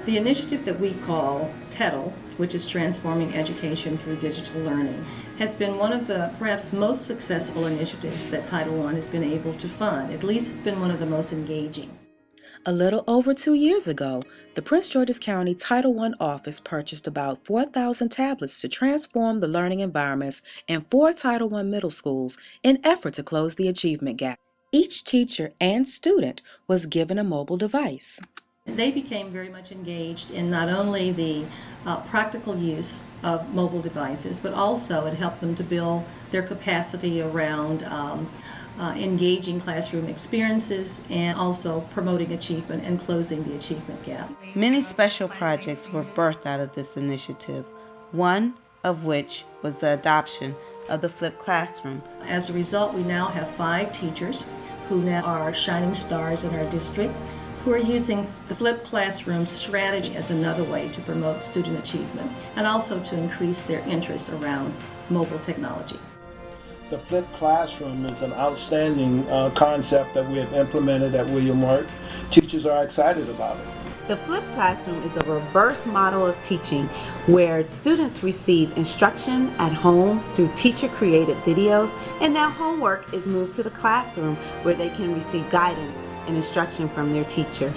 The initiative that we call TEDL, which is Transforming Education Through Digital Learning, has been one of the perhaps most successful initiatives that Title I has been able to fund. At least it's been one of the most engaging. A little over 2 years ago, the Prince George's County Title I office purchased about 4,000 tablets to transform the learning environments in 4 Title I middle schools in effort to close the achievement gap. Each teacher and student was given a mobile device. They became very much engaged in not only the practical use of mobile devices, but also it helped them to build their capacity around engaging classroom experiences and also promoting achievement and closing the achievement gap. Many special projects were birthed out of this initiative, one of which was the adoption of the flipped classroom. As a result, we now have 5 teachers who now are shining stars in our district who are using the flipped classroom strategy as another way to promote student achievement and also to increase their interest around mobile technology. The flipped classroom is an outstanding concept that we have implemented at William Wirt. Teachers are excited about it. The flipped classroom is a reverse model of teaching where students receive instruction at home through teacher-created videos, and now homework is moved to the classroom where they can receive guidance and instruction from their teacher.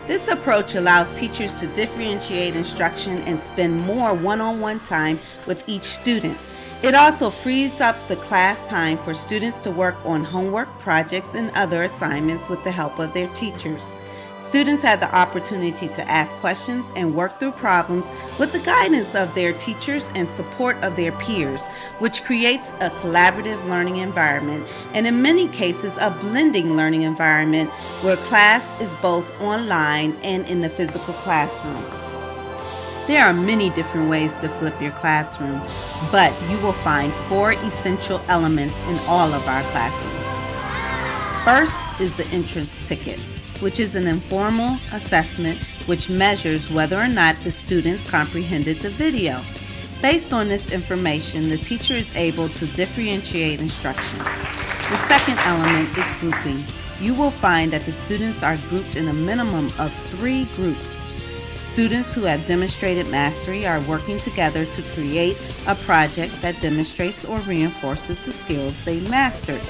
This approach allows teachers to differentiate instruction and spend more one-on-one time with each student. It also frees up the class time for students to work on homework, projects, and other assignments with the help of their teachers. Students have the opportunity to ask questions and work through problems with the guidance of their teachers and support of their peers, which creates a collaborative learning environment and in many cases a blending learning environment where class is both online and in the physical classroom. There are many different ways to flip your classroom, but you will find 4 essential elements in all of our classrooms. First is the entrance ticket, which is an informal assessment which measures whether or not the students comprehended the video. Based on this information, the teacher is able to differentiate instruction. The second element is grouping. You will find that the students are grouped in a minimum of 3 groups. Students who have demonstrated mastery are working together to create a project that demonstrates or reinforces the skills they mastered.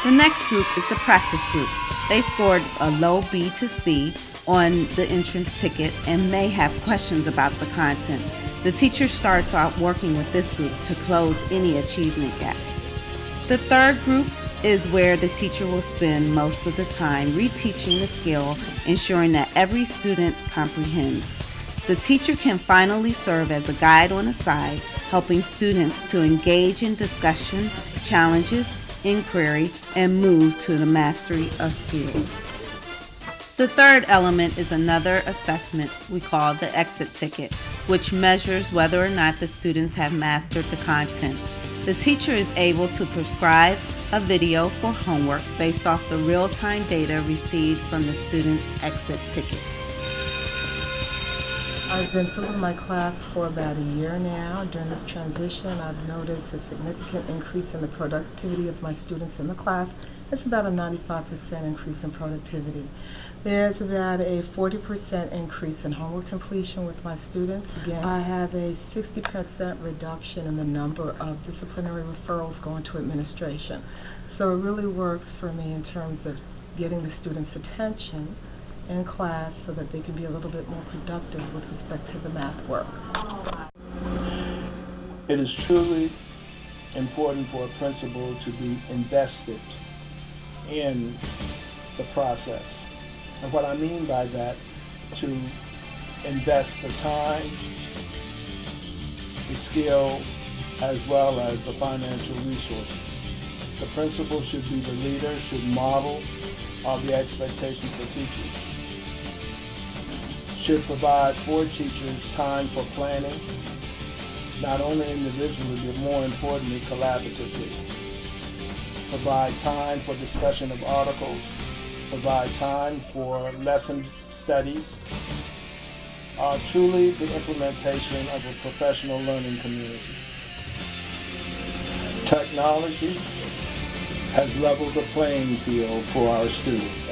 The next group is the practice group. They scored a low B to C on the entrance ticket and may have questions about the content. The teacher starts out working with this group to close any achievement gaps. The third group is where the teacher will spend most of the time reteaching the skill, ensuring that every student comprehends. The teacher can finally serve as a guide on the side, helping students to engage in discussion, challenges, inquiry, and move to the mastery of skills. The third element is another assessment we call the exit ticket, which measures whether or not the students have mastered the content. The teacher is able to prescribe a video for homework based off the real-time data received from the student's exit ticket. I've been filling my class for about a year now. During this transition, I've noticed a significant increase in the productivity of my students in the class. It's about a 95% increase in productivity. There's about a 40% increase in homework completion with my students. Again, I have a 60% reduction in the number of disciplinary referrals going to administration. So it really works for me in terms of getting the students' attention in class so that they can be a little bit more productive with respect to the math work. It is truly important for a principal to be invested in the process. And what I mean by that, to invest the time, the skill, as well as the financial resources. The principal should be the leader, should model all the expectations for teachers, should provide for teachers time for planning, not only individually, but more importantly, collaboratively. Provide time for discussion of articles, provide time for lesson studies, truly the implementation of a professional learning community. Technology has leveled the playing field for our students.